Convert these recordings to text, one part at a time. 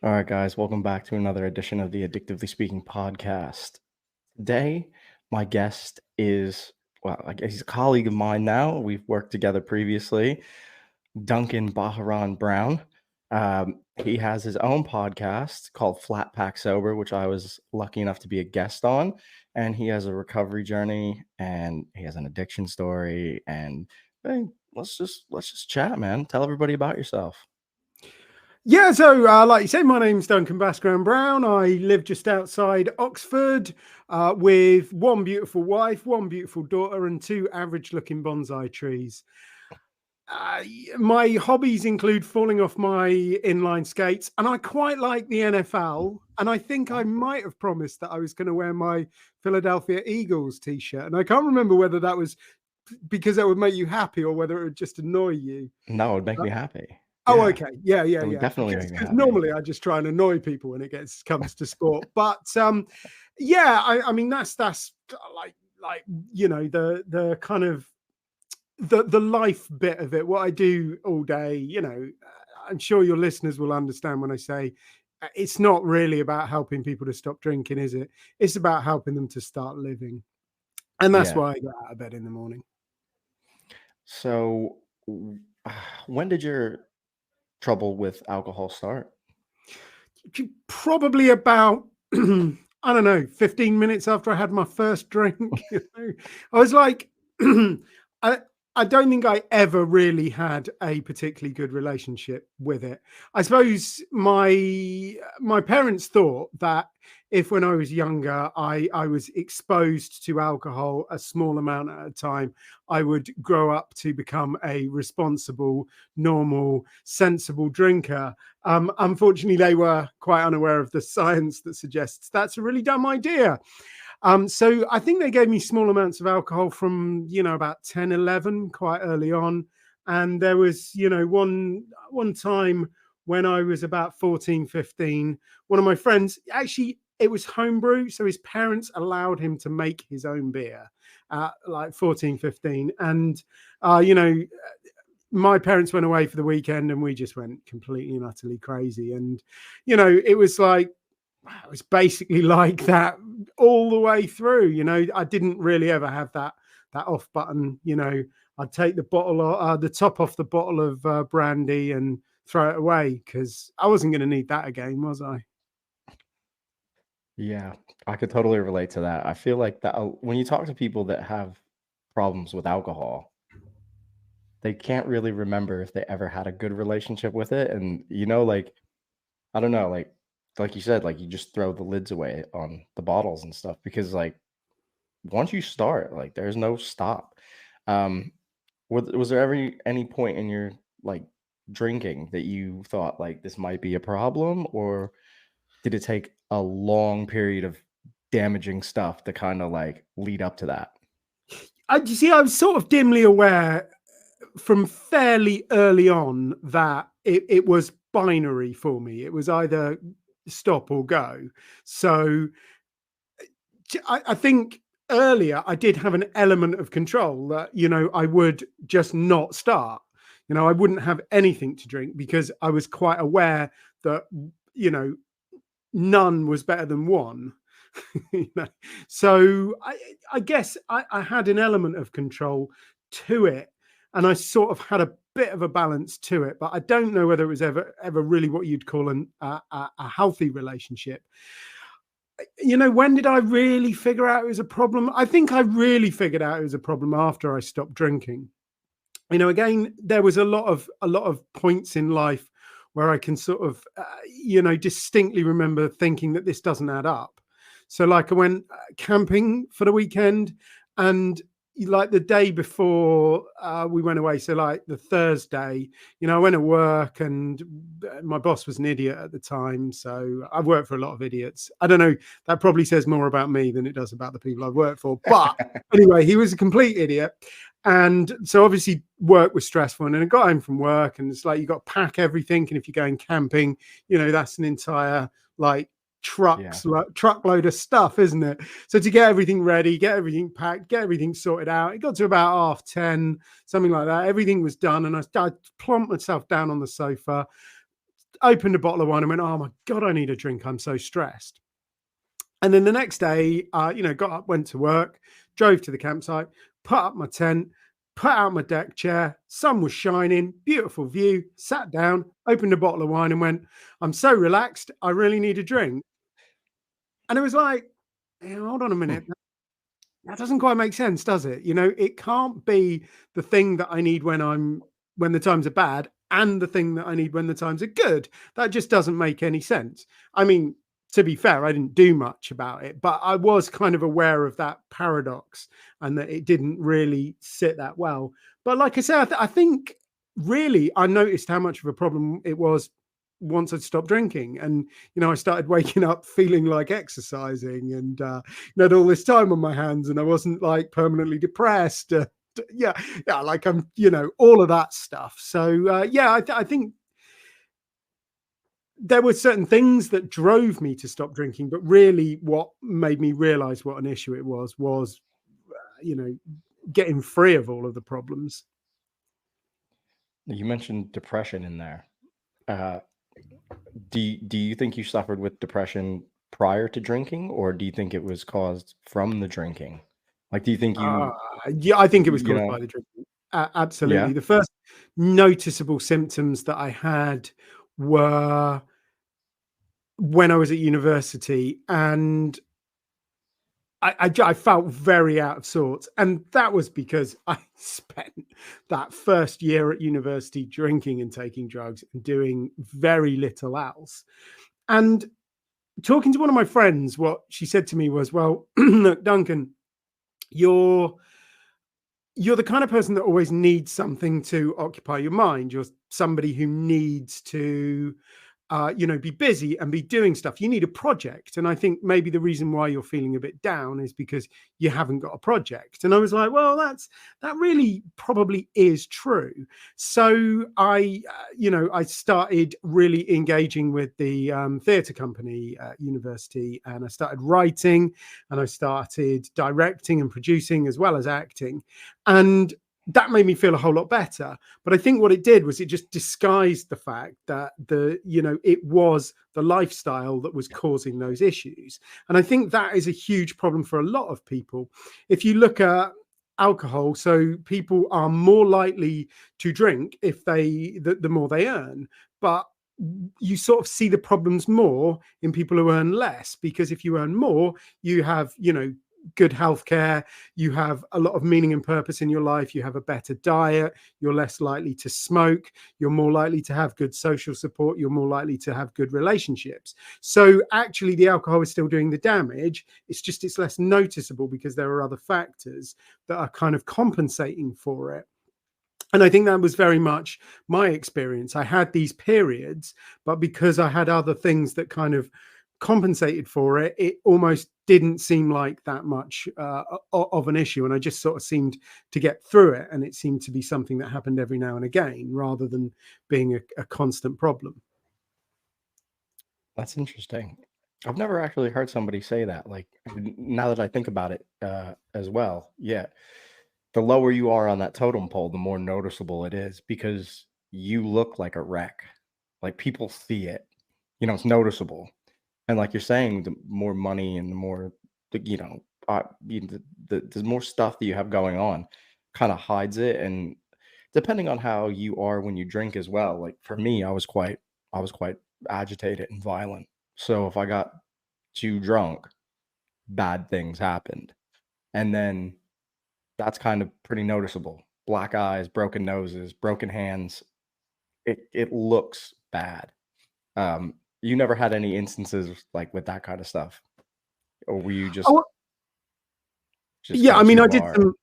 All right, guys, welcome back to another edition of the Addictively Speaking podcast. Today, my guest is, well, I guess he's a colleague of mine now. We've worked together previously, Duncan Bhaskaran Brown. He has his own podcast called Flat Pack Sober, which I was lucky enough to be a guest on. And he has a recovery journey and he has an addiction story. And hey, let's just chat, man. Tell everybody about yourself. Yeah, so like you said, my name's Duncan Bhaskaran Brown. I live just outside Oxford with one beautiful wife, one beautiful daughter, and two average-looking bonsai trees. My hobbies include falling off my inline skates, and I quite like the NFL. And I think I might have promised that I was going to wear my Philadelphia Eagles t-shirt, and I can't remember whether that was because that would make you happy or whether it would just annoy you. No, it would make me happy. Oh, Yeah. okay. Yeah. It would definitely make me Because happy. normally I just try and annoy people when it comes to sport. But yeah, I mean that's like you know the kind of the life bit of it. What I do all day, you know, I'm sure your listeners will understand when I say it's not really about helping people to stop drinking, is it? It's about helping them to start living, and that's Yeah. why I get out of bed in the morning. So, when did your trouble with alcohol start? Probably about I don't know, 15 minutes after I had my first drink. You know? I was like, I don't think I ever really had a particularly good relationship with it. I suppose my parents thought that if when I was younger, I was exposed to alcohol a small amount at a time, I would grow up to become a responsible, normal, sensible drinker. Unfortunately, they were quite unaware of the science that suggests that's a really dumb idea. So I think they gave me small amounts of alcohol from, you know, about 10, 11, quite early on. And there was, you know, one time when I was about 14, 15, one of my friends, actually, it was homebrew. So his parents allowed him to make his own beer at like 14, 15. And, you know, my parents went away for the weekend and we just went completely and utterly crazy. And, you know, it was basically like that all the way through. You know, I didn't really ever have that off button. You know, I'd take the top off the bottle of brandy and throw it away because I wasn't going to need that again, was I? Yeah, I could totally relate to that. I feel like that when you talk to people that have problems with alcohol, they can't really remember if they ever had a good relationship with it. And like I don't know, like you said, like you just throw the lids away on the bottles and stuff because like once you start, like there's no stop. Um, was there ever any point in your like drinking that you thought like this might be a problem, or did it take a long period of damaging stuff to kind of like lead up to that? You see, I was sort of dimly aware from fairly early on that it was binary for me. It was either stop or go. So I think earlier I did have an element of control that, you know, I would just not start. You know, I wouldn't have anything to drink because I was quite aware that, you know, none was better than one. You know? So I guess I had an element of control to it, and I sort of had a bit of a balance to it. But I don't know whether it was ever really what you'd call a healthy relationship. You know, when did I really figure out it was a problem? I think I really figured out it was a problem after I stopped drinking. You know, again, there was a lot of points in life where I can sort of, you know, distinctly remember thinking that this doesn't add up. So like I went camping for the weekend, and like the day before we went away, so like the Thursday, you know, I went to work and my boss was an idiot at the time. So I've worked for a lot of idiots. I don't know, that probably says more about me than it does about the people I've worked for. But anyway, he was a complete idiot. And so obviously work was stressful, and then I got home from work and it's like you got to pack everything. And if you're going camping, you know, that's an entire like truckload of stuff, isn't it? So to get everything ready, get everything packed, get everything sorted out, it got to about 10:30, something like that. Everything was done, and I plumped myself down on the sofa. opened a bottle of wine and went, oh my God, I need a drink. I'm so stressed. And then the next day, got up, went to work, drove to the campsite, put up my tent, put out my deck chair. Sun was shining, beautiful view, sat down, opened a bottle of wine and went, I'm so relaxed. I really need a drink. And it was like, hey, hold on a minute. That doesn't quite make sense, does it? It can't be the thing that I need when the times are bad and the thing that I need when the times are good. That just doesn't make any sense. I mean, to be fair, I didn't do much about it, but I was kind of aware of that paradox and that it didn't really sit that well. But like I said, I think really I noticed how much of a problem it was once I'd stopped drinking. And, I started waking up feeling like exercising and, had all this time on my hands and I wasn't like permanently depressed. Yeah, like I'm, all of that stuff. So, I think there were certain things that drove me to stop drinking, but really what made me realize what an issue it was, getting free of all of the problems. You mentioned depression in there. Do you think you suffered with depression prior to drinking, or do you think it was caused from the drinking? Like, do you think yeah, I think it was you caused know, by the drinking. Absolutely. yeah? The first noticeable symptoms that I had were when I was at university, and I felt very out of sorts. And that was because I spent that first year at university drinking and taking drugs and doing very little else. And talking to one of my friends, what she said to me was, well, look, Duncan, you're the kind of person that always needs something to occupy your mind. You're somebody who needs to be busy and be doing stuff. You need a project. And I think maybe the reason why you're feeling a bit down is because you haven't got a project. And I was like, well, that really probably is true. So I started really engaging with the theatre company at university, and I started writing and I started directing and producing as well as acting. And that made me feel a whole lot better. But I think what it did was it just disguised the fact that it was the lifestyle that was causing those issues. And I think that is a huge problem for a lot of people. If you look at alcohol, so people are more likely to drink if the more they earn, but you sort of see the problems more in people who earn less, because if you earn more, you have, good healthcare, you have a lot of meaning and purpose in your life, you have a better diet, you're less likely to smoke, you're more likely to have good social support, you're more likely to have good relationships. So actually the alcohol is still doing the damage. It's less noticeable because there are other factors that are kind of compensating for it. And I think that was very much my experience. I had these periods, but because I had other things that kind of compensated for it, it almost didn't seem like that much of an issue. And I just sort of seemed to get through it. And it seemed to be something that happened every now and again, rather than being a constant problem. That's interesting. I've never actually heard somebody say that. Like, now that I think about it, as well, yeah. The lower you are on that totem pole, the more noticeable it is, because you look like a wreck. Like, people see it, it's noticeable. And like you're saying, the more money and the more, the more stuff that you have going on kind of hides it. And depending on how you are when you drink as well, like for me, I was quite agitated and violent. So if I got too drunk, bad things happened. And then that's kind of pretty noticeable. Black eyes, broken noses, broken hands. It looks bad. You never had any instances like with that kind of stuff, or were you just Oh, just yeah, go I mean, too far?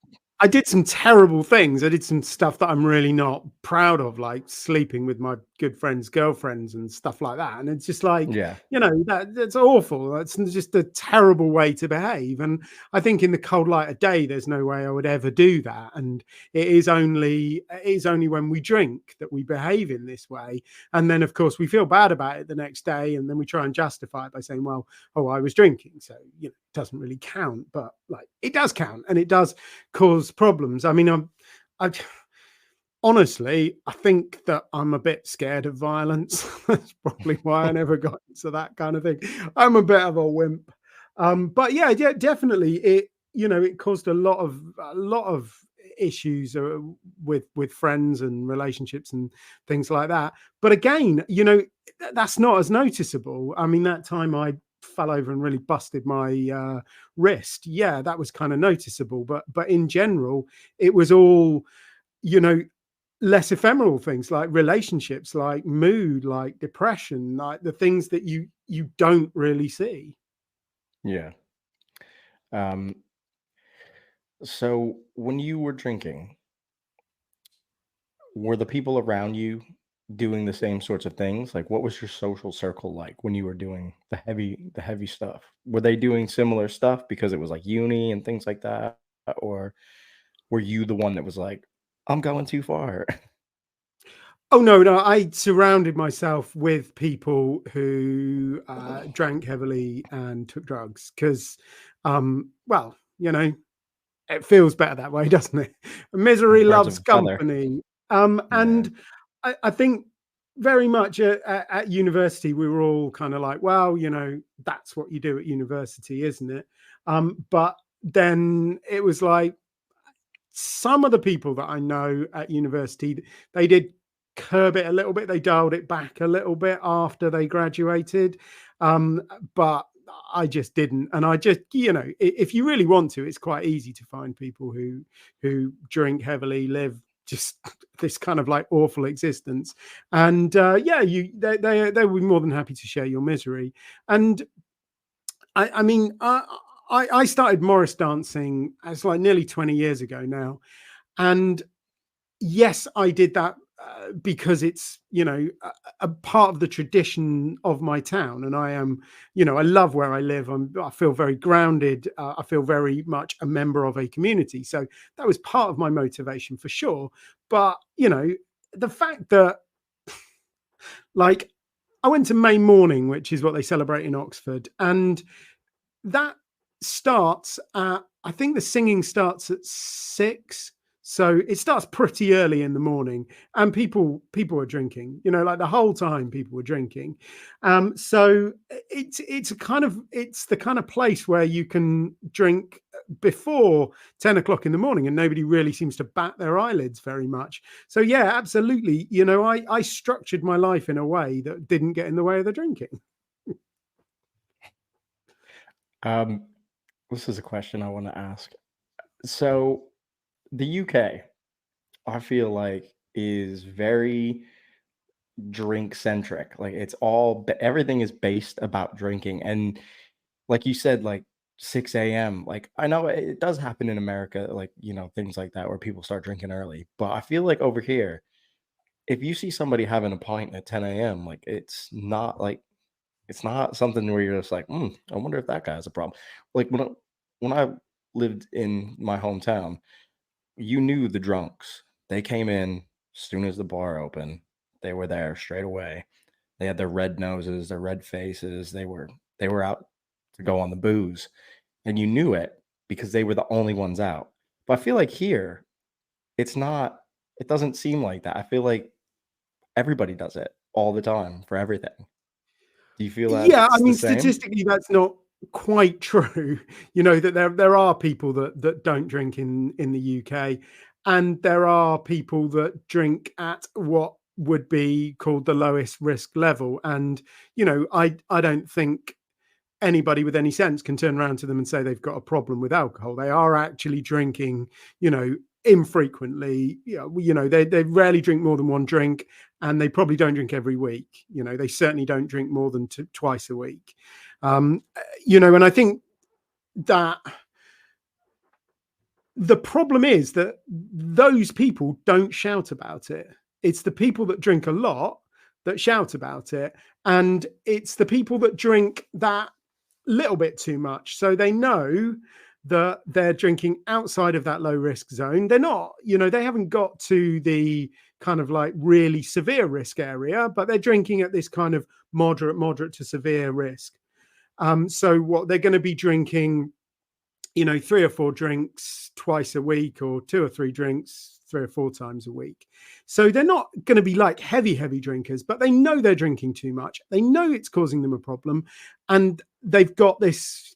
I did some terrible things. I did some stuff that I'm really not proud of, like sleeping with my good friends' girlfriends and stuff like that. And it's just like, Yeah, that's awful. That's just a terrible way to behave. And I think in the cold light of day, there's no way I would ever do that. And it is only when we drink that we behave in this way. And then, of course, we feel bad about it the next day, and then we try and justify it by saying, well, oh, I was drinking, so it doesn't really count. But like, it does count, and it does cause problems. I mean, I Honestly, I think that I'm a bit scared of violence. That's probably why I never got into that kind of thing. I'm a bit of a wimp. But yeah, yeah, definitely. It caused a lot of issues with friends and relationships and things like that. But again, that's not as noticeable. I mean, that time I fell over and really busted my wrist. Yeah, that was kind of noticeable. But in general, it was all you know less ephemeral things like relationships, like mood, like depression, like the things that you don't really see. Yeah. Um, so when you were drinking, were the people around you doing the same sorts of things? Like, what was your social circle like when you were doing the heavy stuff? Were they doing similar stuff because it was like uni and things like that? Or were you the one that was like, I'm going too far? Oh no, no, I surrounded myself with people who drank heavily and took drugs because, well, it feels better that way, doesn't it? Misery Birds of loves a feather. company. Yeah. And I think very much at university, we were all kind of like, well, that's what you do at university, isn't it? But then it was like some of the people that I know at university, they did curb it a little bit. They dialed it back a little bit after they graduated. Um, but I just didn't. And I just, if you really want to, it's quite easy to find people who drink heavily, live just this kind of like awful existence. And yeah, they would be more than happy to share your misery. And I mean, I started Morris dancing as like nearly 20 years ago now. And yes, I did that because it's, a part of the tradition of my town. And I am, I love where I live. I feel very grounded. I feel very much a member of a community. So that was part of my motivation for sure. But, the fact that like I went to May morning, which is what they celebrate in Oxford, and that starts at, I think the singing starts at 6. So it starts pretty early in the morning, and people are drinking, like the whole time people were drinking. So it's the kind of place where you can drink before 10 o'clock in the morning and nobody really seems to bat their eyelids very much. So yeah, absolutely. I structured my life in a way that didn't get in the way of the drinking. Um, this is a question I want to ask. So the UK, I feel like, is very drink centric. Like it's everything is based about drinking. And like you said, like 6 a.m. Like I know it does happen in America, like things like that where people start drinking early. But I feel like over here, if you see somebody having a pint at 10 a.m., like it's not something where you're just like, I wonder if that guy has a problem. Like when I lived in my hometown, you knew the drunks. They came in as soon as the bar opened. They were there straight away. They had their red noses, their red faces. They were out to go on the booze, and you knew it because they were the only ones out. But I feel like here, it's not. It doesn't seem like that. I feel like everybody does it all the time for everything. Do you feel Yeah, I that's the mean, same? statistically, that's not quite true. That there are people that don't drink in the UK, and there are people that drink at what would be called the lowest risk level. And I don't think anybody with any sense can turn around to them and say they've got a problem with alcohol. They are actually drinking, infrequently. They rarely drink more than one drink, and they probably don't drink every week. They certainly don't drink more than twice a week. And I think that the problem is that those people don't shout about it. It's the people that drink a lot that shout about it, and it's the people that drink that little bit too much. So they know that they're drinking outside of that low risk zone. They're not, they haven't got to the kind of like really severe risk area, but they're drinking at this kind of moderate to severe risk. So what they're going to be drinking, 3 or 4 drinks twice a week, or 2 or 3 drinks 3 or 4 times a week. So they're not going to be like heavy drinkers, but they know they're drinking too much. They know it's causing them a problem, and they've got this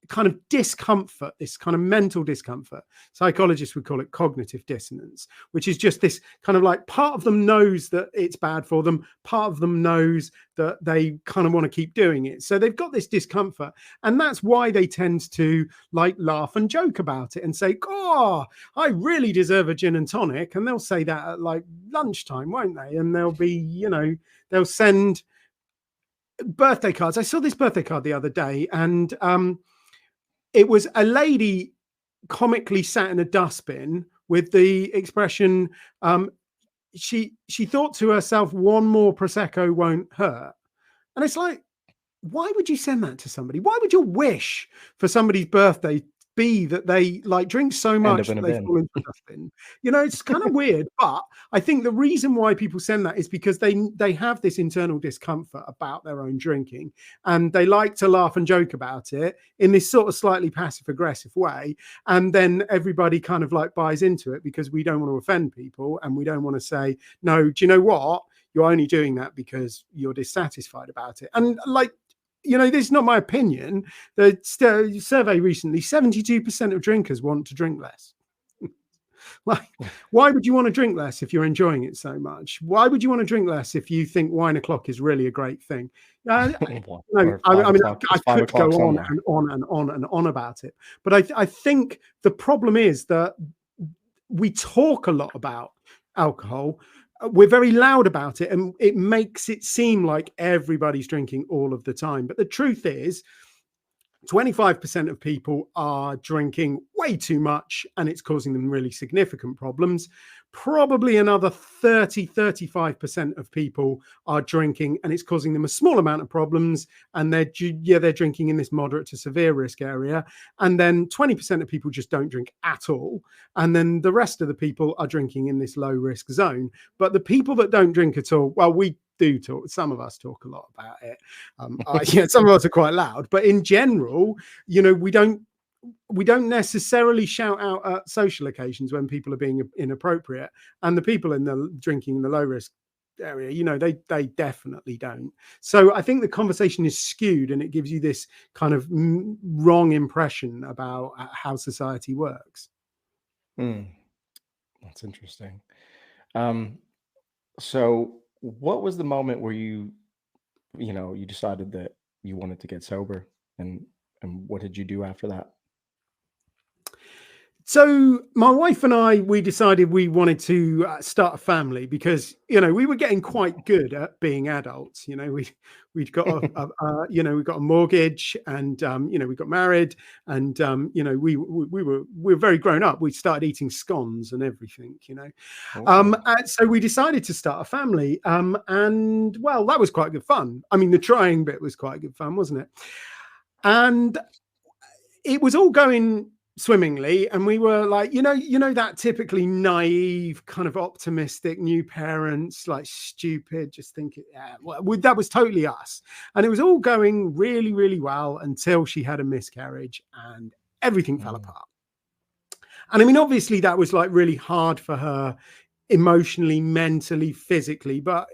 kind of discomfort, this kind of mental discomfort. Psychologists would call it cognitive dissonance, which is just this kind of like, part of them knows that it's bad for them, part of them knows that they kind of want to keep doing it. So they've got this discomfort, and that's why they tend to like laugh and joke about it and say, "Oh, I really deserve a gin and tonic." And they'll say that at like lunchtime, won't they? And they'll be, they'll send birthday cards. I saw this birthday card the other day, and it was a lady comically sat in a dustbin with the expression, she thought to herself, "One more Prosecco won't hurt." And it's like, why would you send that to somebody? Why would your wish for somebody's birthday be that they like drink so much that they fall into the dustbin? It's kind of weird. But I think the reason why people send that is because they have this internal discomfort about their own drinking, and they like to laugh and joke about it in this sort of slightly passive aggressive way. And then everybody kind of like buys into it, because we don't want to offend people, and we don't want to say, "No, do you know what? You're only doing that because you're dissatisfied about it." And like, this is not my opinion. The survey recently, 72% of drinkers want to drink less. Like, why would you want to drink less if you're enjoying it so much? Why would you want to drink less if you think wine o'clock is really a great thing? I could go on and on and on and on about it. But I think the problem is that we talk a lot about alcohol. We're very loud about it, and it makes it seem like everybody's drinking all of the time. But the truth is, 25% of people are drinking way too much, and it's causing them really significant problems. Probably another 35% of people are drinking, and it's causing them a small amount of problems, and they're drinking in this moderate to severe risk area. And then 20% of people just don't drink at all, and then the rest of the people are drinking in this low risk zone. But the people that don't drink at all, well, we do talk. Some of us talk a lot about it. Some of us are quite loud, but in general, we don't necessarily shout out at social occasions when people are being inappropriate, and the people in the drinking in the low risk area, they definitely don't. So I think the conversation is skewed, and it gives you this kind of wrong impression about how society works. That's interesting. So what was the moment where you decided that you wanted to get sober, and what did you do after that? So my wife and I, we decided we wanted to start a family, because we were getting quite good at being adults. We'd got we got a mortgage, and we got married, and we were very grown up. We started eating scones and everything. And so we decided to start a family, and well, that was quite good fun. I mean, the trying bit was quite good fun, wasn't it? And it was all going swimmingly, and we were like, that typically naive kind of optimistic new parents, like stupid, just thinking, that was totally us. And it was all going really, really well until she had a miscarriage, and everything fell apart. And I mean, obviously that was like really hard for her, emotionally, mentally, physically. But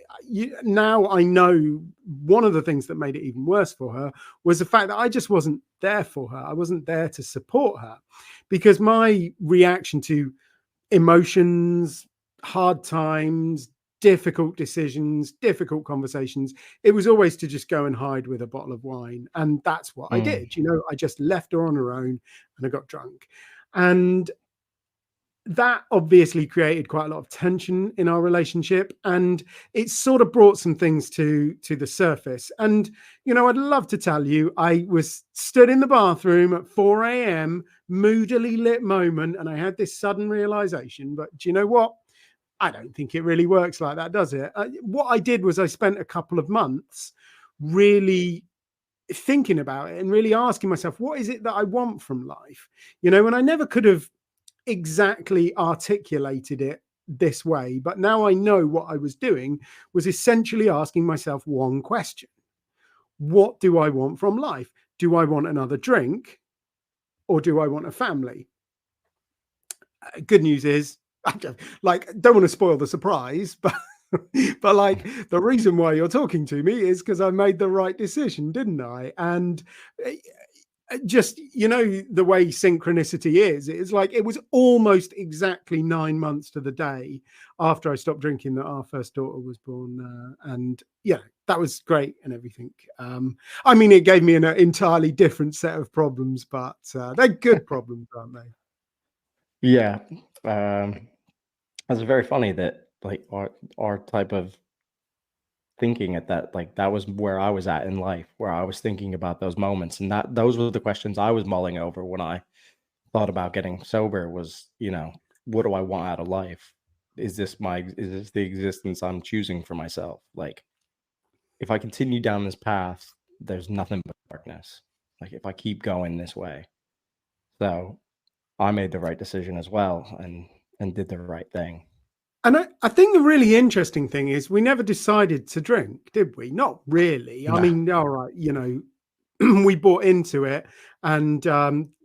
now I know one of the things that made it even worse for her was the fact that I just wasn't there for her. I wasn't there to support her, because my reaction to emotions, hard times, difficult decisions, difficult conversations, it was always to just go and hide with a bottle of wine. And that's what I did. I just left her on her own, and I got drunk. And that obviously created quite a lot of tension in our relationship, and it sort of brought some things to the surface. And I'd love to tell you I was stood in the bathroom at 4 a.m, moodily lit moment, and I had this sudden realization. But do you know what? I don't think it really works like that, does it? What I did was I spent a couple of months really thinking about it and really asking myself, what is it that I want from life? And I never could have exactly articulated it this way, but now I know what I was doing was essentially asking myself one question: what do I want from life? Do I want another drink, or do I want a family? Good news is, like, don't want to spoil the surprise, but but like the reason why you're talking to me is because I made the right decision, didn't I? And just, you know, the way synchronicity is, it's like it was almost exactly 9 months to the day after I stopped drinking that our first daughter was born. And yeah, that was great and everything. I mean, it gave me an entirely different set of problems, but they're good problems, aren't they? Yeah. It's very funny that like our type of thinking at that, like that was where I was at in life, where I was thinking about those moments, and that those were the questions I was mulling over when I thought about getting sober. Was, you know, what do I want out of life? Is this the existence I'm choosing for myself? Like, if I continue down this path, there's nothing but darkness. Like if I keep going this way. So I made the right decision as well, and did the right thing. And I think the really interesting thing is we never decided to drink, did we? Not really. I No. mean, all right, you know, we bought into it and,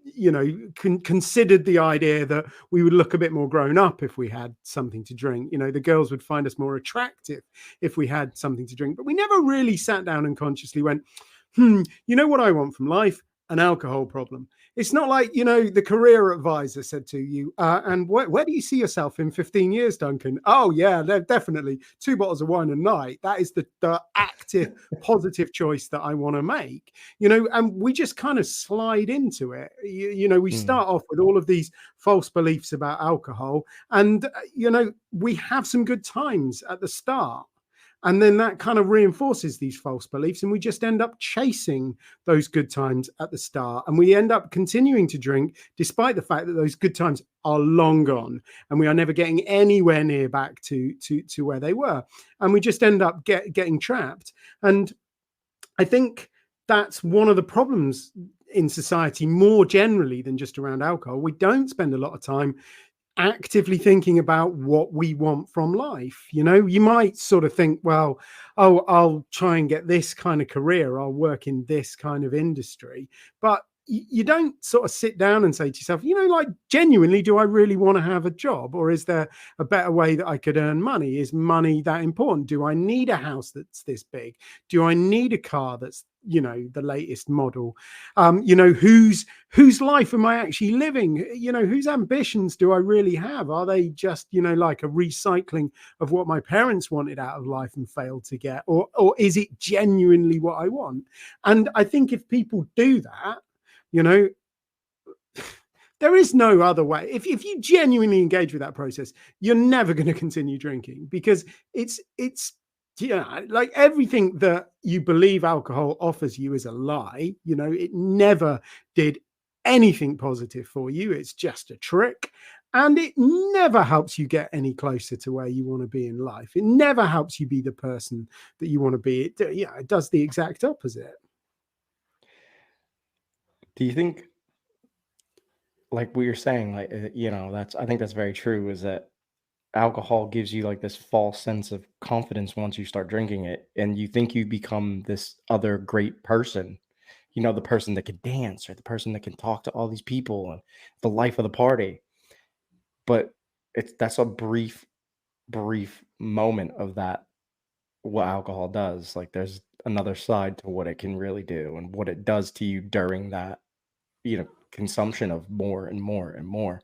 you know, considered the idea that we would look a bit more grown up if we had something to drink. You know, the girls would find us more attractive if we had something to drink. But we never really sat down and consciously went, you know what I want from life? An alcohol problem. It's not like, you know, the career advisor said to you, and where do you see yourself in 15 years, Duncan? Oh, yeah, definitely 2 bottles of wine a night. That is the active, positive choice that I want to make, you know, and we just kind of slide into it. You know, we start off with all of these false beliefs about alcohol and, you know, we have some good times at the start. And then that kind of reinforces these false beliefs. And we just end up chasing those good times at the start. And we end up continuing to drink, despite the fact that those good times are long gone. And we are never getting anywhere near back to where they were. And we just end up getting trapped. And I think that's one of the problems in society more generally than just around alcohol. We don't spend a lot of time actively thinking about what we want from life. You know, you might sort of think, well, oh, I'll try and get this kind of career, I'll work in this kind of industry, but you don't sort of sit down and say to yourself, you know, like, genuinely, do I really want to have a job, or is there a better way that I could earn money? Is money that important? Do I need a house that's this big? Do I need a car that's, you know, the latest model? You know, whose life am I actually living? You know, whose ambitions do I really have? Are they just, you know, like a recycling of what my parents wanted out of life and failed to get, or is it genuinely what I want? And I think if people do that, you know, there is no other way. If you genuinely engage with that process, you're never going to continue drinking, because it's yeah, like everything that you believe alcohol offers you is a lie. You know, it never did anything positive for you. It's just a trick. And it never helps you get any closer to where you want to be in life. It never helps you be the person that you want to be. It does the exact opposite. Do you think, like what you're saying, like you know, I think that's very true. Is that alcohol gives you like this false sense of confidence once you start drinking it, and you think you become this other great person. You know, the person that can dance, or the person that can talk to all these people, and the life of the party. But that's a brief moment of that, what alcohol does. Like there's another side to what it can really do, and what it does to you during that, you know, consumption of more and more and more.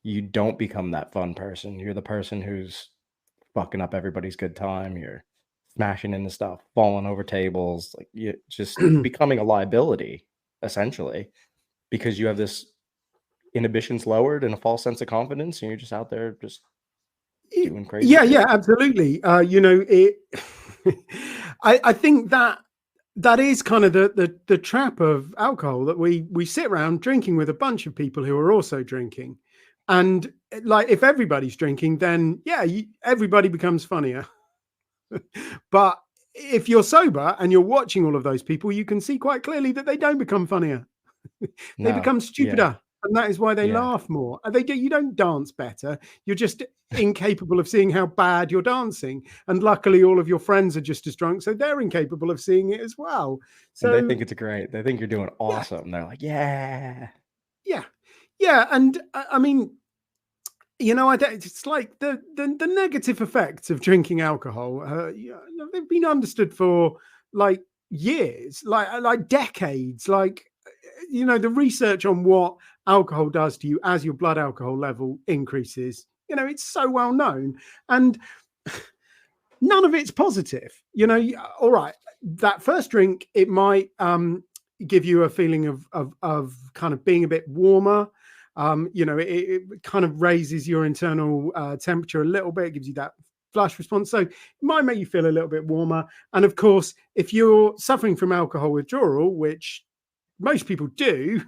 You don't become that fun person. You're the person who's fucking up everybody's good time. You're smashing into stuff, falling over tables, like you just becoming a liability essentially, because you have this inhibitions lowered and a false sense of confidence, and you're just out there just doing crazy Yeah, shit. yeah, absolutely. You know, it. I think that is kind of the trap of alcohol, that we sit around drinking with a bunch of people who are also drinking, and like if everybody's drinking, then yeah, everybody becomes funnier. But if you're sober and you're watching all of those people, you can see quite clearly that they don't become funnier. They No. become Yeah. stupider. And that is why they Yeah. laugh more. And you don't dance better. You're just incapable of seeing how bad you're dancing. And luckily, all of your friends are just as drunk, so they're incapable of seeing it as well. And they So think it's great. They think you're doing yeah, awesome. They're like, "Yeah." Yeah. Yeah. And I mean, it's like the negative effects of drinking alcohol. They've been understood for like years, like decades. Like, the research on what alcohol does to you as your blood alcohol level increases. It's so well known, and none of it's positive. All right, that first drink, it might give you a feeling of kind of being a bit warmer. It kind of raises your internal temperature a little bit, gives you that flush response. So it might make you feel a little bit warmer. And of course, if you're suffering from alcohol withdrawal, which most people do,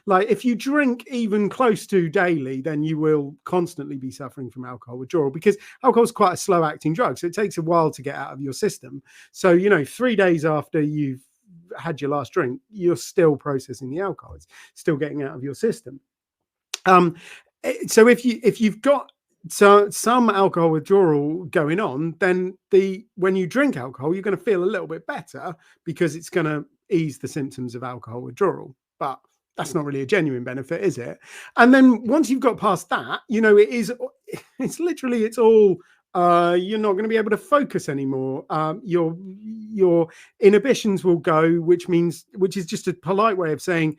like if you drink even close to daily, then you will constantly be suffering from alcohol withdrawal, because alcohol is quite a slow acting drug. So it takes a while to get out of your system. So, 3 days after you've had your last drink, you're still processing the alcohol. It's still getting out of your system. So if you've got some alcohol withdrawal going on, then when you drink alcohol, you're going to feel a little bit better because it's going to ease the symptoms of alcohol withdrawal. But that's not really a genuine benefit, is it? And then once you've got past that, it's all you're not going to be able to focus anymore. Your inhibitions will go, which is just a polite way of saying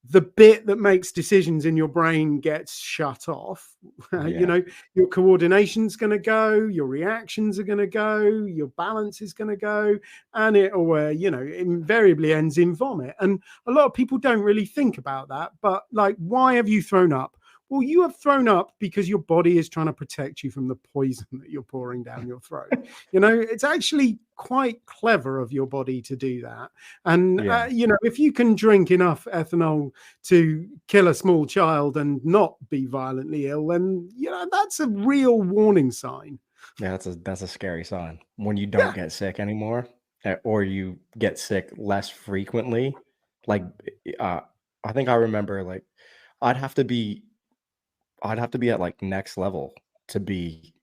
the bit that makes decisions in your brain gets shut off. Your coordination's going to go, your reactions are going to go, your balance is going to go, and it invariably ends in vomit. And a lot of people don't really think about that. But like, why have you thrown up? Well, you have thrown up because your body is trying to protect you from the poison that you're pouring down your throat. It's actually quite clever of your body to do that. And, if you can drink enough ethanol to kill a small child and not be violently ill, then, that's a real warning sign. Yeah, that's a scary sign. When you don't get sick anymore, or you get sick less frequently. Like, I think I remember, like, I'd have to be at like next level to be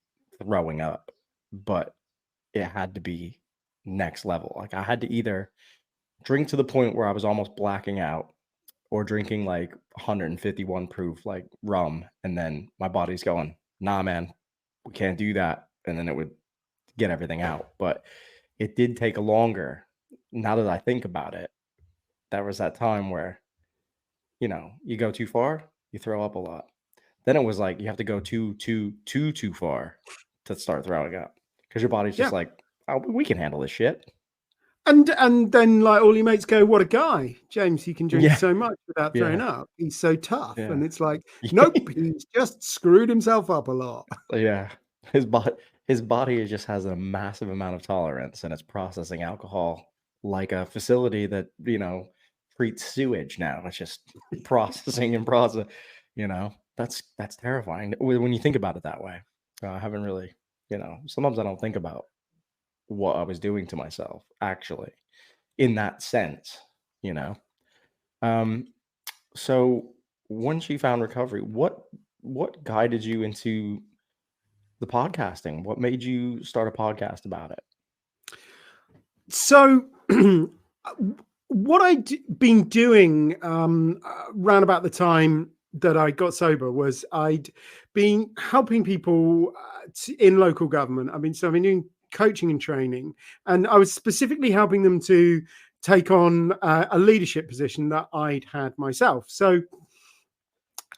throwing up, but it had to be next level. Like, I had to either drink to the point where I was almost blacking out, or drinking like 151 proof like rum, and then my body's going, nah, man, we can't do that. And then it would get everything out. But it did take longer. Now that I think about it, there was that time where, you go too far, you throw up a lot. Then it was like you have to go too far to start throwing up, because your body's just like, oh, we can handle this shit. And then like all your mates go, what a guy, James, he can drink so much without throwing up. He's so tough. And it's like, nope, he's just screwed himself up a lot. Yeah. His body just has a massive amount of tolerance, and it's processing alcohol like a facility that, treats sewage now. It's just processing and processing, that's terrifying when you think about it that way. I haven't really, sometimes I don't think about what I was doing to myself actually in that sense. So once you found recovery, what guided you into the podcasting? What made you start a podcast about it? So what I'd been doing around about the time that I got sober was I'd been helping people in local government. I've been doing coaching and training, and I was specifically helping them to take on a leadership position that I'd had myself. So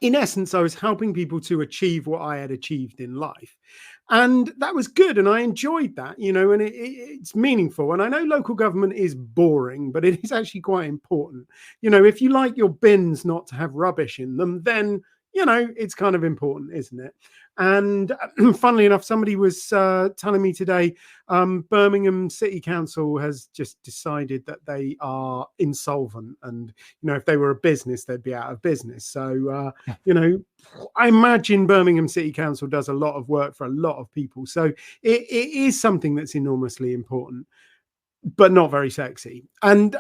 in essence, I was helping people to achieve what I had achieved in life. And that was good. And I enjoyed that, and it's meaningful. And I know local government is boring, but it is actually quite important. If you like your bins not to have rubbish in them, then, it's kind of important, isn't it? And funnily enough, somebody was telling me today, Birmingham City Council has just decided that they are insolvent. And, if they were a business, they'd be out of business. So, I imagine Birmingham City Council does a lot of work for a lot of people. So it is something that's enormously important, but not very sexy. And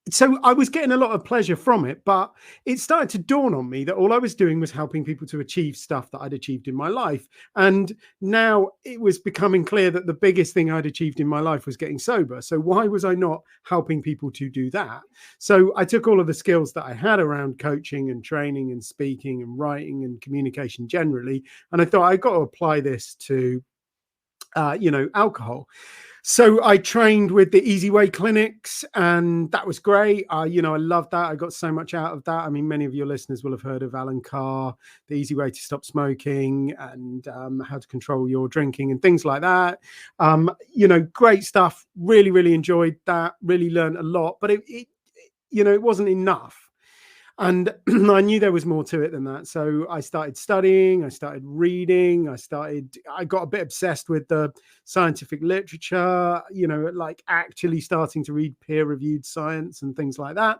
so I was getting a lot of pleasure from it, but it started to dawn on me that all I was doing was helping people to achieve stuff that I'd achieved in my life. And now it was becoming clear that the biggest thing I'd achieved in my life was getting sober. So why was I not helping people to do that? So I took all of the skills that I had around coaching and training and speaking and writing and communication generally, and I thought I got to apply this to alcohol. So I trained with the Easy Way clinics, and that was great. I loved that. I got so much out of that. I mean, many of your listeners will have heard of Alan Carr, the Easy Way to Stop Smoking, and how to control your drinking and things like that. Great stuff. Really, really enjoyed that. Really learned a lot, but it wasn't enough. And I knew there was more to it than that. So I started studying, I started reading, I got a bit obsessed with the scientific literature, like actually starting to read peer-reviewed science and things like that.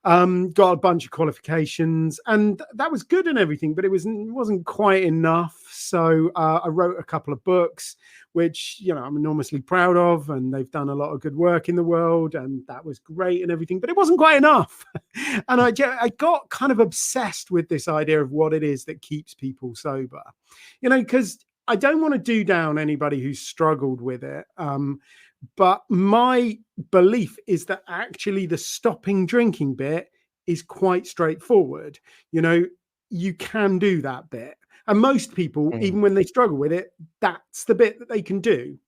Got a bunch of qualifications, and that was good and everything, but it wasn't quite enough. So I wrote a couple of books, which I'm enormously proud of, and they've done a lot of good work in the world, and that was great and everything, but it wasn't quite enough. And I got kind of obsessed with this idea of what it is that keeps people sober, because I don't want to do down anybody who's struggled with it. But my belief is that actually the stopping drinking bit is quite straightforward. You can do that bit. And most people, even when they struggle with it, that's the bit that they can do.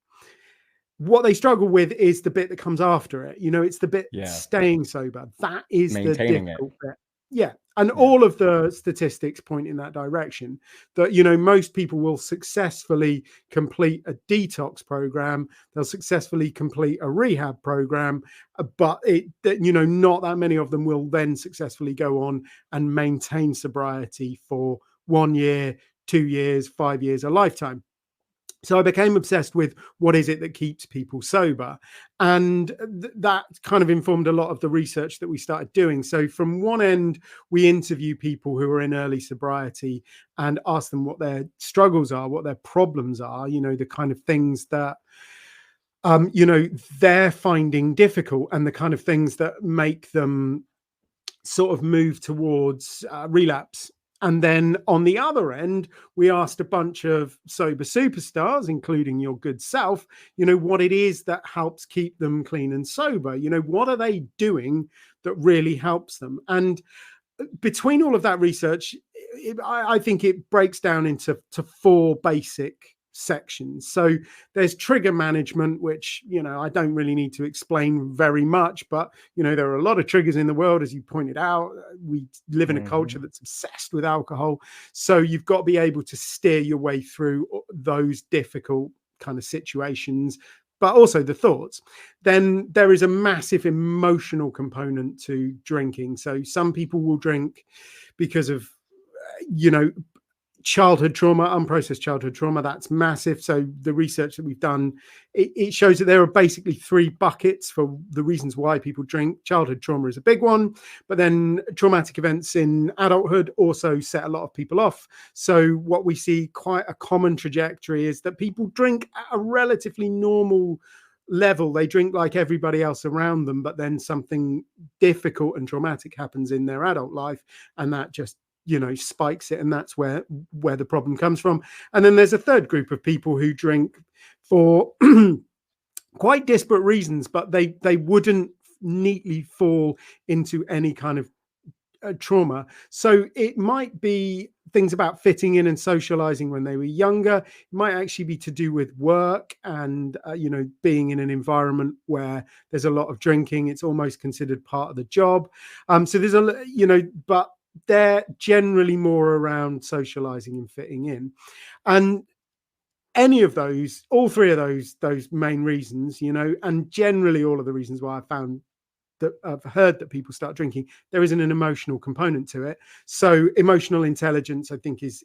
What they struggle with is the bit that comes after it. It's the bit staying sober. That is maintaining the difficult bit. Yeah. And all of the statistics point in that direction, that, most people will successfully complete a detox program. They'll successfully complete a rehab program, but not that many of them will then successfully go on and maintain sobriety for 1 year, 2 years, 5 years, a lifetime. So I became obsessed with what is it that keeps people sober. And that kind of informed a lot of the research that we started doing. So from one end, we interview people who are in early sobriety and ask them what their struggles are, what their problems are, the kind of things that, they're finding difficult, and the kind of things that make them sort of move towards relapse. And then on the other end, we asked a bunch of sober superstars, including your good self, what it is that helps keep them clean and sober. What are they doing that really helps them? And between all of that research, I think it breaks down into 4 basic sections. So there's trigger management, which I don't really need to explain very much, but there are a lot of triggers in the world, as you pointed out. We live in a culture that's obsessed with alcohol, so you've got to be able to steer your way through those difficult kind of situations, but also the thoughts. Then there is a massive emotional component to drinking. So some people will drink because of childhood trauma, unprocessed childhood trauma. That's massive. So the research that we've done, it shows that there are basically 3 buckets for the reasons why people drink. Childhood trauma is a big one, but then traumatic events in adulthood also set a lot of people off. So what we see quite a common trajectory is that people drink at a relatively normal level. They drink like everybody else around them, but then something difficult and traumatic happens in their adult life, and that just spikes it, and that's where the problem comes from. And then there's a third group of people who drink for quite disparate reasons, but they wouldn't neatly fall into any kind of trauma. So it might be things about fitting in and socializing when they were younger. It might actually be to do with work and being in an environment where there's a lot of drinking. It's almost considered part of the job. So there's but they're generally more around socializing and fitting in. And any of those, all 3 of those main reasons, and generally all of the reasons why I found that I've heard that people start drinking, there isn't an emotional component to it. So emotional intelligence, I think, is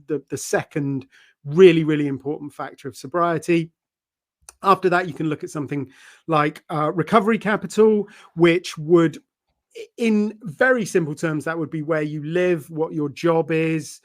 the second really, really important factor of sobriety. After that, you can look at something like recovery capital, which would in very simple terms, that would be where you live, what your job is,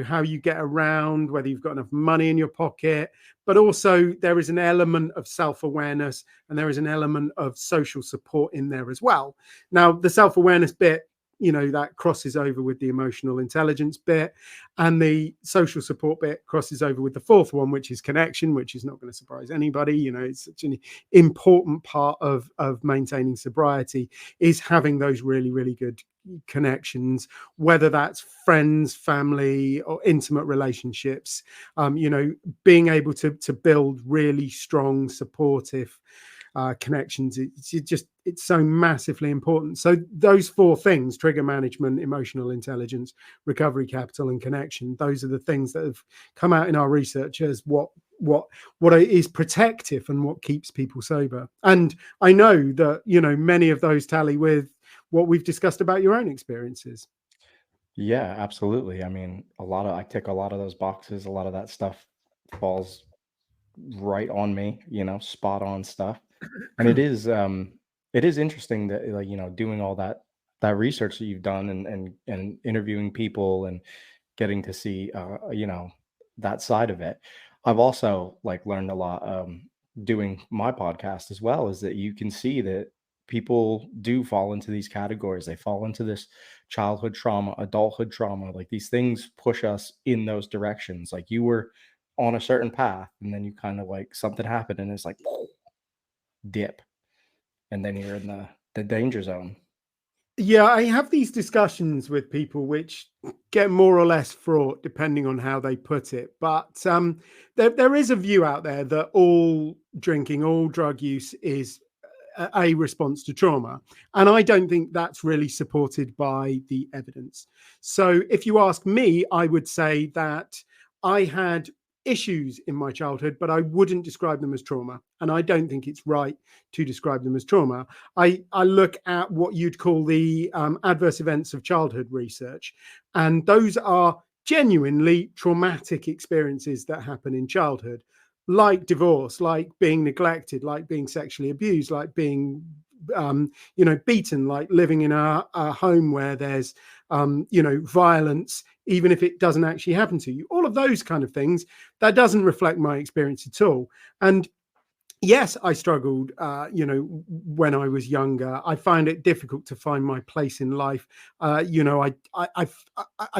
how you get around, whether you've got enough money in your pocket. But also, there is an element of self awareness and there is an element of social support in there as well. Now, the self awareness bit, that crosses over with the emotional intelligence bit, and the social support bit crosses over with the fourth one, which is connection, which is not going to surprise anybody. It's such an important part of maintaining sobriety, is having those really, really good connections, whether that's friends, family, or intimate relationships. Being able to build really strong, supportive connections, it's so massively important. So those four things: trigger management, emotional intelligence, recovery capital, and connection, those are the things that have come out in our research as what is protective and what keeps people sober. And I know that many of those tally with what we've discussed about your own experiences. Yeah, absolutely. I mean, I tick a lot of those boxes. A lot of that stuff falls right on me, spot on stuff. And it is interesting that, like, doing all that research that you've done, and interviewing people and getting to see, that side of it. I've also, like, learned a lot, doing my podcast as well, is that you can see that people do fall into these categories. They fall into this childhood trauma, adulthood trauma. Like, these things push us in those directions. Like, you were on a certain path, and then you kind of, like, something happened and it's like dip, and then you're in the danger zone. Yeah, I have these discussions with people which get more or less fraught depending on how they put it. But there is a view out there that all drinking, all drug use is a response to trauma. And I don't think that's really supported by the evidence. So if you ask me, I would say that I had issues in my childhood, but I wouldn't describe them as trauma. And I don't think it's right to describe them as trauma. I look at what you'd call the adverse events of childhood research, and those are genuinely traumatic experiences that happen in childhood, like divorce, like being neglected, like being sexually abused, like being beaten, like living in a home where there's violence, even if it doesn't actually happen to you. All of those kind of things, that doesn't reflect my experience at all. And yes, I struggled, when I was younger. I found it difficult to find my place in life. I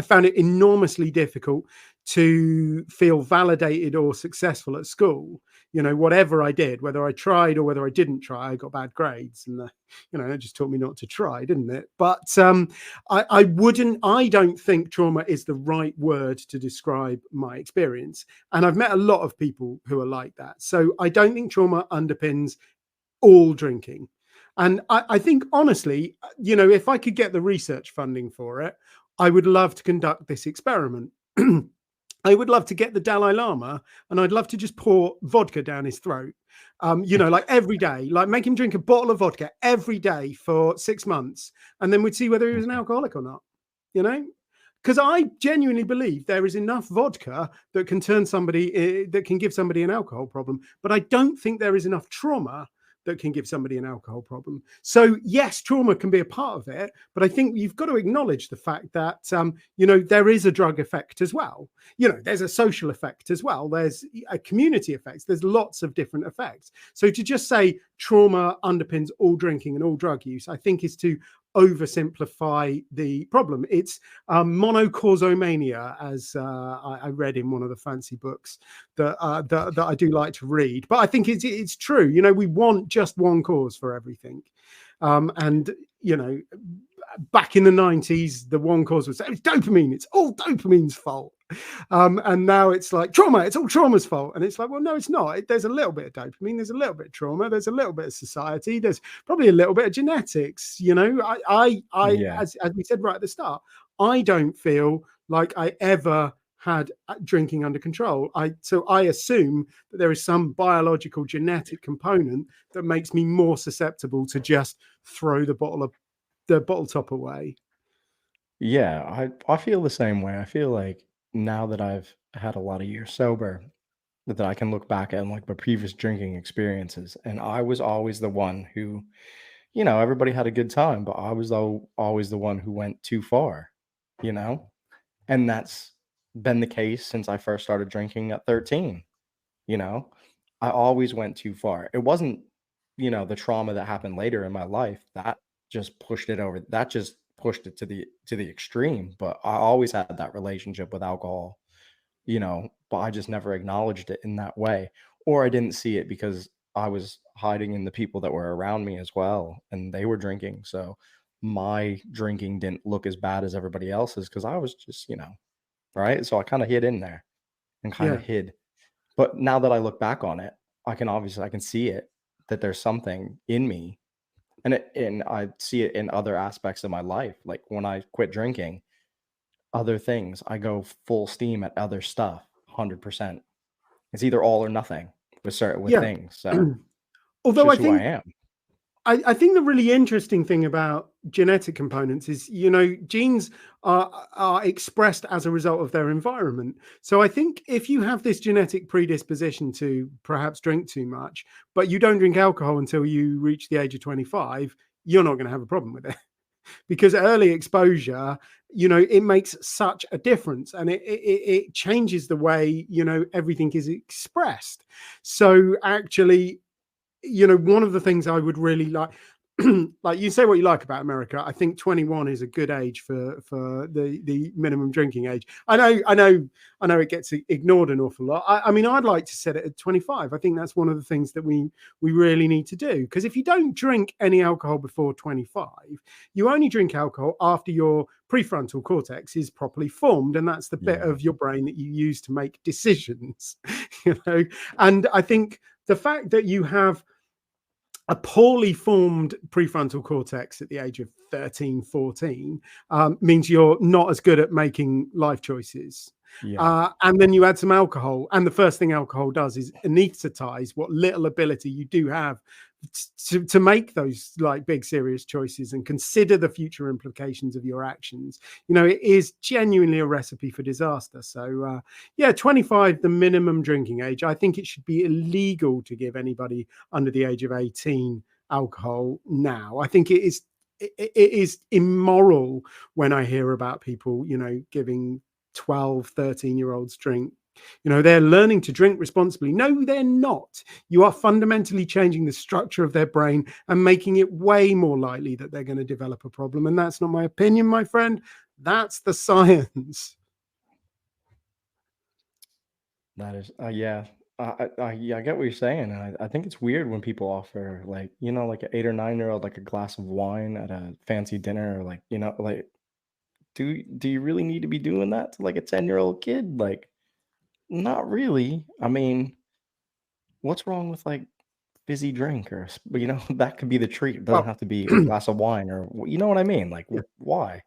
found it enormously difficult to feel validated or successful at school. Whatever I did, whether I tried or whether I didn't try, I got bad grades, and it just taught me not to try, didn't it? But I don't think trauma is the right word to describe my experience. And I've met a lot of people who are like that. So I don't think trauma underpins all drinking. And I think, honestly, if I could get the research funding for it, I would love to conduct this experiment. I would love to get the Dalai Lama, and I'd love to just pour vodka down his throat, like every day, like make him drink a bottle of vodka every day for 6 months, and then we'd see whether he was an alcoholic or not, because I genuinely believe there is enough vodka that can that can give somebody an alcohol problem, but I don't think there is enough trauma that can give somebody an alcohol problem. So yes, trauma can be a part of it, but I think you've got to acknowledge the fact that there is a drug effect as well. There's a social effect as well. There's a community effect. There's lots of different effects. So to just say trauma underpins all drinking and all drug use, I think, is to oversimplify the problem. It's monocausomania, as I read in one of the fancy books that I do like to read. But I think it's true. We want just one cause for everything, and back in the 90s, the one cause was it's dopamine. It's all dopamine's fault. And now it's like trauma. It's all trauma's fault. And it's like, well, no, it's not. There's a little bit of dopamine. There's a little bit of trauma. There's a little bit of society. There's probably a little bit of genetics. Yeah. As we said right at the start, I don't feel like I ever had drinking under control. So I assume that there is some biological genetic component that makes me more susceptible to just throw the bottle top away. Yeah, I feel the same way. I feel like now that I've had a lot of years sober, that I can look back at, like, my previous drinking experiences, and I was always the one who everybody had a good time, but I was always the one who went too far, you know? And that's been the case since I first started drinking at 13, you know? I always went too far. It wasn't, the trauma that happened later in my life that just pushed it to the extreme, but I always had that relationship with alcohol, but I just never acknowledged it in that way. Or I didn't see it because I was hiding in the people that were around me as well, and they were drinking. So my drinking didn't look as bad as everybody else's because I was just, right. So I kind of hid in there and kind of Yeah, hid. But now that I look back on it, I can see it that there's something in me, and I see it in other aspects of my life. Like when I quit drinking, other things, I go full steam at other stuff, 100%. It's either all or nothing with yeah. things, so it's Although just who I am. I think the really interesting thing about genetic components is, genes are expressed as a result of their environment. So I think if you have this genetic predisposition to perhaps drink too much, but you don't drink alcohol until you reach the age of 25, you're not going to have a problem with it. Because early exposure, it makes such a difference, and it changes the way, everything is expressed. So actually, one of the things I would really like, like, you say what you like about America. I think 21 is a good age for the minimum drinking age. I know it gets ignored an awful lot. I mean, I'd like to set it at 25. I think that's one of the things that we really need to do, because if you don't drink any alcohol before 25, you only drink alcohol after your prefrontal cortex is properly formed, and that's the bit Yeah. of your brain that you use to make decisions. And I think the fact that you have a poorly formed prefrontal cortex at the age of 13, 14 means you're not as good at making life choices. Yeah. And then you add some alcohol, and the first thing alcohol does is anesthetize what little ability you do have to make those like big serious choices and consider the future implications of your actions. It is genuinely a recipe for disaster. So yeah, 25, the minimum drinking age. I think it should be illegal to give anybody under the age of 18 alcohol now. I think it is immoral when I hear about people, giving 12, 13-year-olds drink. They're learning to drink responsibly. No, they're not. You are fundamentally changing the structure of their brain and making it way more likely that they're going to develop a problem. And that's not my opinion, my friend. That's the science. That is, yeah. Yeah, I get what you're saying. And I think it's weird when people offer, like, like an 8 or 9-year-old, like a glass of wine at a fancy dinner, or like, like, do you really need to be doing that to like a 10-year-old kid? Like, not really. I mean, what's wrong with like fizzy drink but that could be the treat. It doesn't Well, have to be a glass of wine, or you know what I mean? Like, yeah. why?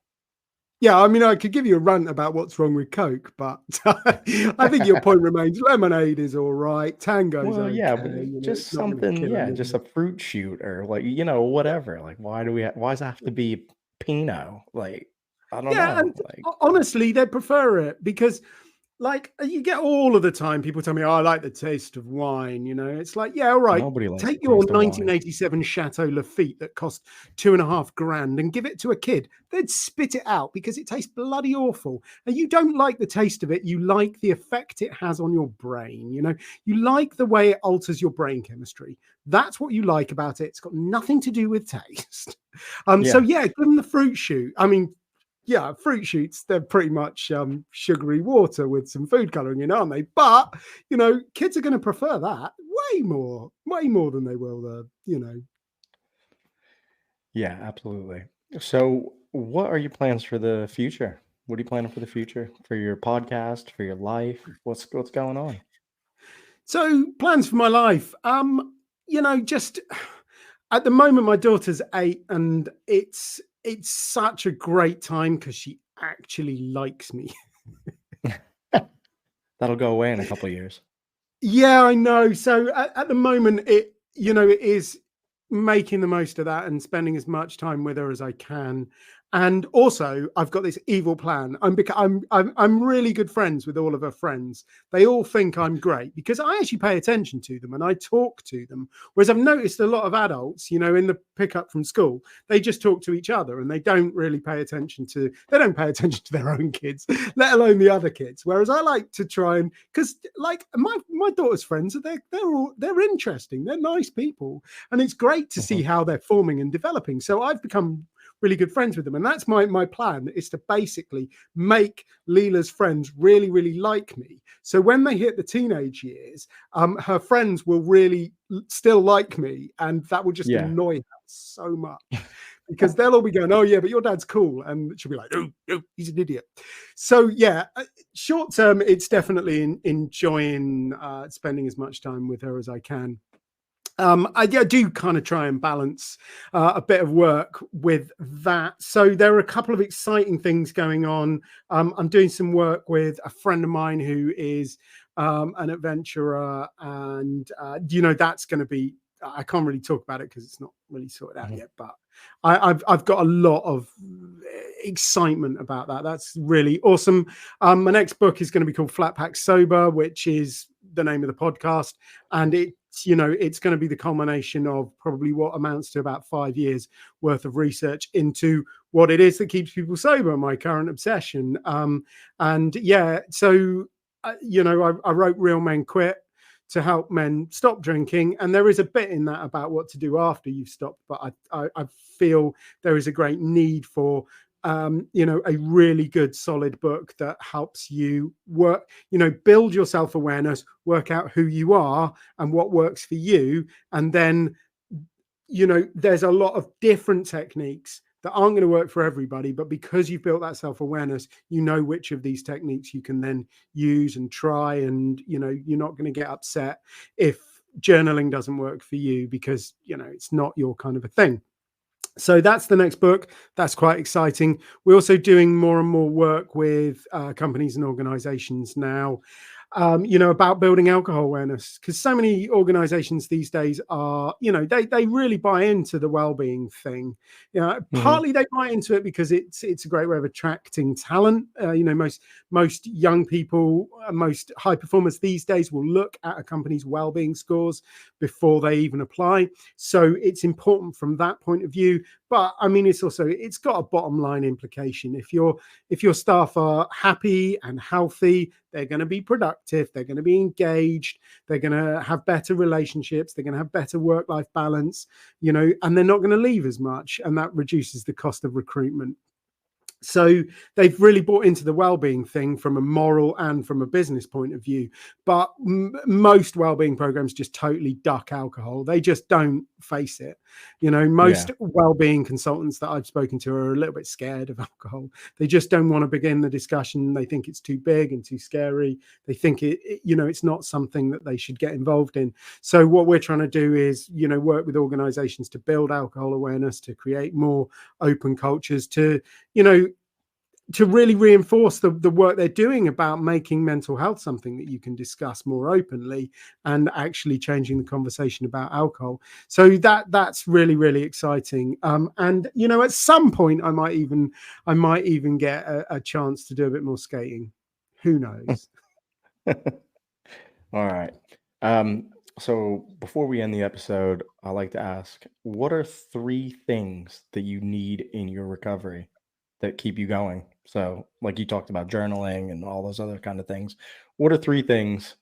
Yeah, I mean, I could give you a rant about what's wrong with Coke, but I think your point remains. Lemonade is all right. Tango's Well, yeah, but okay. just It's not going to something, kill yeah, just anybody. a fruit shoot, or like, whatever. Like, why does it have to be Pinot? Like, I don't Yeah, know. and Like, honestly, they prefer it because, like, you get all of the time people tell me, "Oh, I like the taste of wine." It's like, yeah, all right. nobody likes Take the your taste of wine. 1987 Chateau Lafite that cost 2.5 grand and give it to a kid. They'd spit it out because it tastes bloody awful. And you don't like the taste of it. You like the effect it has on your brain. You like the way it alters your brain chemistry. That's what you like about it. It's got nothing to do with taste. So Yeah. yeah, give them the fruit shoot. I mean, yeah, fruit shoots, they're pretty much sugary water with some food coloring in, aren't they? But, kids are going to prefer that way more than they will Yeah, absolutely. So, what are your plans for the future? What are you planning for the future? For your podcast, for your life? What's going on? So plans for my life. Just at the moment, my daughter's 8, and it's such a great time because she actually likes me. That'll go away in a couple of years. Yeah, I know. So at the moment, it is making the most of that and spending as much time with her as I can. And also, I've got this evil plan. I'm really good friends with all of her friends. They all think I'm great because I actually pay attention to them and I talk to them. Whereas I've noticed a lot of adults, in the pickup from school, they just talk to each other and they don't really pay attention to their own kids, let alone the other kids. Whereas I like to try and, because like my daughter's friends, they're interesting, they're nice people, and it's great to see how they're forming and developing. So I've become really good friends with them, and that's my plan, is to basically make Leela's friends really, really like me. So when they hit the teenage years, her friends will really still like me, and that will just annoy her so much because they'll all be going, "Oh yeah, but your dad's cool," and she'll be like, "Oh, he's an idiot." So yeah, short term, it's definitely enjoying spending as much time with her as I can. I do kind of try and balance a bit of work with that. So there are a couple of exciting things going on. I'm doing some work with a friend of mine who is an adventurer, and that's going to be. I can't really talk about it because it's not really sorted out yet. But I've got a lot of excitement about that. That's really awesome. My next book is going to be called Flat Pack Sober, which is the name of the podcast, and it's going to be the culmination of probably what amounts to about 5 years worth of research into what it is that keeps people sober, my current obsession. And yeah, so I wrote Real Men Quit to help men stop drinking, and there is a bit in that about what to do after you've stopped, but I feel there is a great need for a really good solid book that helps you work, build your self-awareness, work out who you are and what works for you. And then, there's a lot of different techniques that aren't going to work for everybody, but because you've built that self-awareness, which of these techniques you can then use and try. And, you're not going to get upset if journaling doesn't work for you because, it's not your kind of a thing. So that's the next book. That's quite exciting. We're also doing more and more work with companies and organizations now, about building alcohol awareness, because so many organizations these days are, they really buy into the well-being thing. Partly they buy into it because it's a great way of attracting talent. Most young people, most high performers these days will look at a company's well-being scores before they even apply. So it's important from that point of view. But I mean, it's got a bottom line implication. If your staff are happy and healthy, they're going to be productive, they're going to be engaged, they're going to have better relationships, they're going to have better work-life balance, and they're not going to leave as much, and that reduces the cost of recruitment. So they've really bought into the well-being thing from a moral and from a business point of view. But most well-being programs just totally duck alcohol. They just don't face it. Most well-being consultants that I've spoken to are a little bit scared of alcohol. They just don't want to begin the discussion. They think it's too big and too scary. They think it's not something that they should get involved in. So what we're trying to do is, work with organizations to build alcohol awareness, to create more open cultures, to really reinforce the work they're doing about making mental health something that you can discuss more openly and actually changing the conversation about alcohol. So that's really, really exciting. And at some point I might even get a chance to do a bit more skating. Who knows? All right. So before we end the episode, I like to ask, what are 3 things that you need in your recovery that keep you going? So like you talked about journaling and all those other kind of things. What are 3 things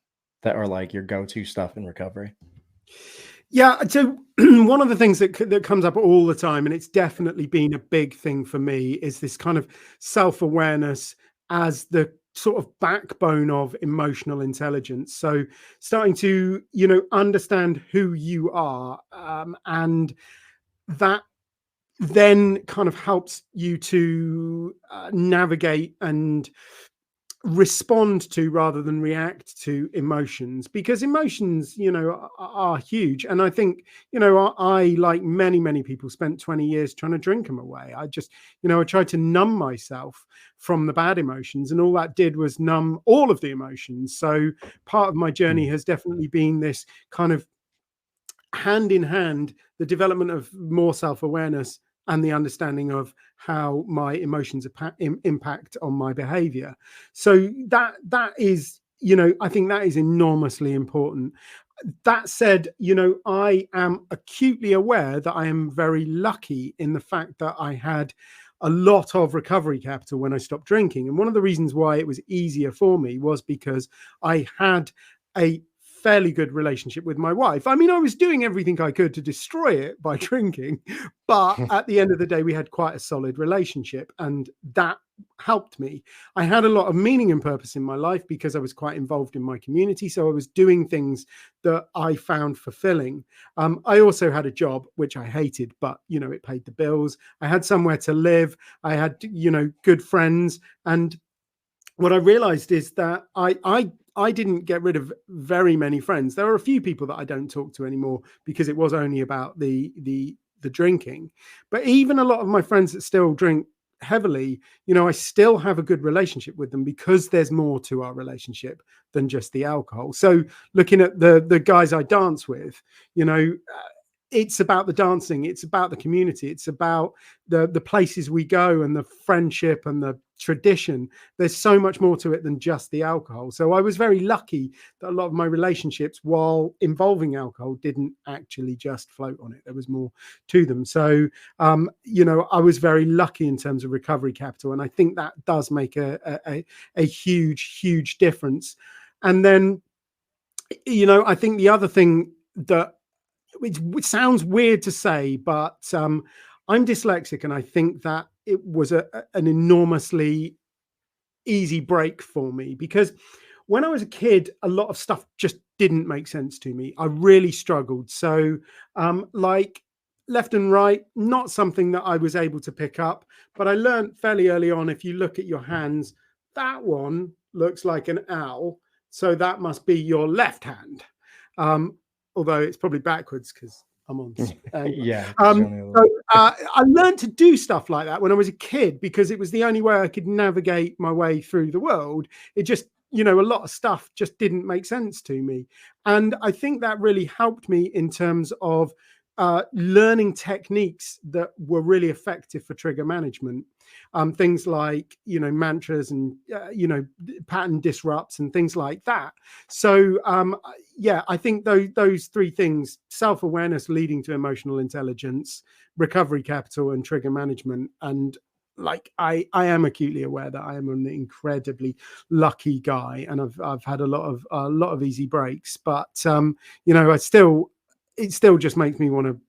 that are like your go-to stuff in recovery? Yeah, so one of the things that comes up all the time, and it's definitely been a big thing for me, is this kind of self-awareness as the sort of backbone of emotional intelligence. So starting to, understand who you are, and that then kind of helps you to navigate and respond to rather than react to emotions, because emotions are huge. And I think I like many people spent 20 years trying to drink them away. I just I tried to numb myself from the bad emotions, and all that did was numb all of the emotions. So part of my journey has definitely been this kind of hand in hand, the development of more self-awareness and the understanding of how my emotions impact on my behavior. So that is, I think that is enormously important. That said, I am acutely aware that I am very lucky in the fact that I had a lot of recovery capital when I stopped drinking. And one of the reasons why it was easier for me was because I had a fairly good relationship with my wife. I mean, I was doing everything I could to destroy it by drinking, but at the end of the day, we had quite a solid relationship, and that helped me. I had a lot of meaning and purpose in my life because I was quite involved in my community. So I was doing things that I found fulfilling. I also had a job, which I hated, but, it paid the bills. I had somewhere to live. I had, good friends. And what I realized is that I didn't get rid of very many friends. There are a few people that I don't talk to anymore because it was only about the drinking. But even a lot of my friends that still drink heavily, I still have a good relationship with them because there's more to our relationship than just the alcohol. So looking at the guys I dance with, it's about the dancing, it's about the community, it's about the places we go and the friendship and the tradition. There's so much more to it than just the alcohol. So I was very lucky that a lot of my relationships, while involving alcohol, didn't actually just float on it. There was more to them. So I was very lucky in terms of recovery capital, and I think that does make a huge difference. And then I think the other thing that, which sounds weird to say, but I'm dyslexic, and I think that it was an enormously easy break for me, because when I was a kid, a lot of stuff just didn't make sense to me. I really struggled. So like left and right, not something that I was able to pick up, but I learned fairly early on, if you look at your hands, that one looks like an owl, so that must be your left hand. Although it's probably backwards because I'm on. Yeah. I learned to do stuff like that when I was a kid because it was the only way I could navigate my way through the world. It just, a lot of stuff just didn't make sense to me. And I think that really helped me in terms of learning techniques that were really effective for trigger management. Things like, mantras and, pattern disrupts and things like that. So, I think those three things: self-awareness leading to emotional intelligence, recovery capital, and trigger management. And I am acutely aware that I am an incredibly lucky guy, and I've had a lot of easy breaks, but it still just makes me want to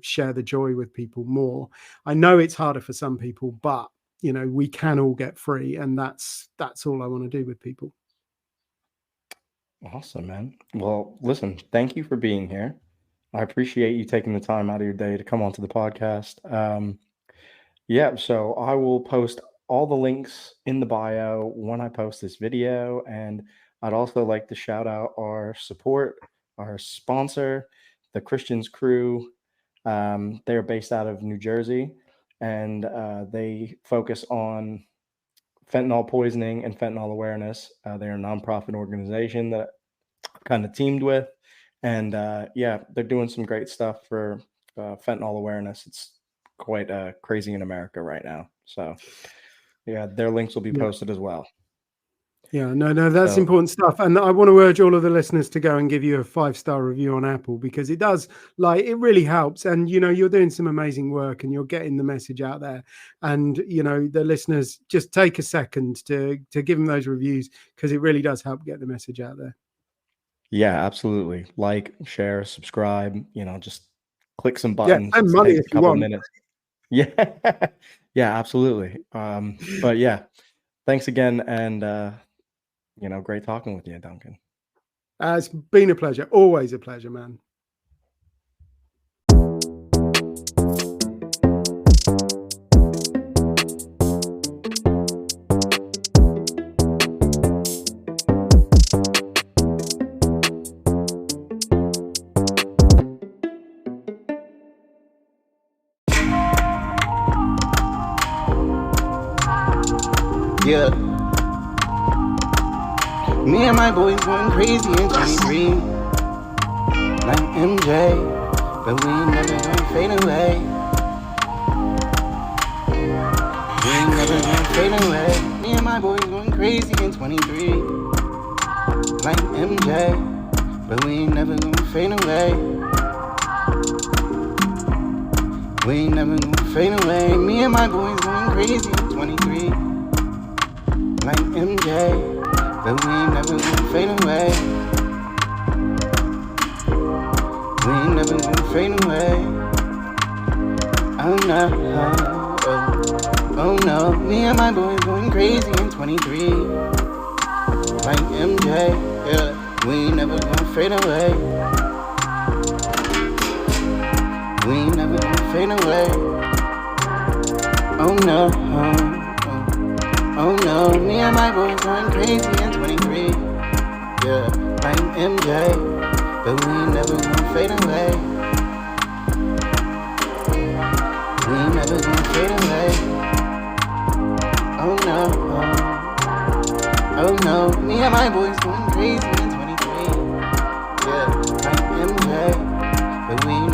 share the joy with people more. I know it's harder for some people, but we can all get free, and that's all I want to do with people. Awesome, man. Well, listen, thank you for being here. I appreciate you taking the time out of your day to come onto the podcast. So I will post all the links in the bio when I post this video, and I'd also like to shout out our sponsor, the Christians Crew. They're based out of New Jersey, and they focus on fentanyl poisoning and fentanyl awareness. They're a nonprofit organization that I've kind of teamed with, and they're doing some great stuff for fentanyl awareness. It's quite crazy in America right now. So their links will be posted as well. Yeah, no, that's important stuff. And I want to urge all of the listeners to go and give you a 5-star review on Apple, because it does, it really helps. And, you're doing some amazing work and you're getting the message out there. And, the listeners, just take a second to give them those reviews, because it really does help get the message out there. Yeah, absolutely. Like, share, subscribe, just click some buttons. Yeah, and money if you want. Minutes. Yeah, absolutely. But yeah, thanks again. And, great talking with you, Duncan. It's been a pleasure. Always a pleasure, man. Yeah. Me and my boys going crazy in 23, like MJ, but we ain't never gonna fade away. fade away. Me and my boys going crazy in 23. Like MJ, but we ain't never gonna fade away. We ain't never gonna fade away. Me and my boys going crazy in 23. Like MJ, but we ain't never gonna fade away. We ain't never gonna fade away. Oh no, oh no. Me and my boys going crazy in 23. Like MJ, yeah. We ain't never gonna fade away. We ain't never gonna fade away. Oh no, oh no. Me and my boys going crazy in 23. Yeah, like MJ, but we ain't never gonna fade away. We ain't never gonna fade away. Oh no, oh no. Me and my boys going crazy in 23. Yeah, like MJ, but we ain't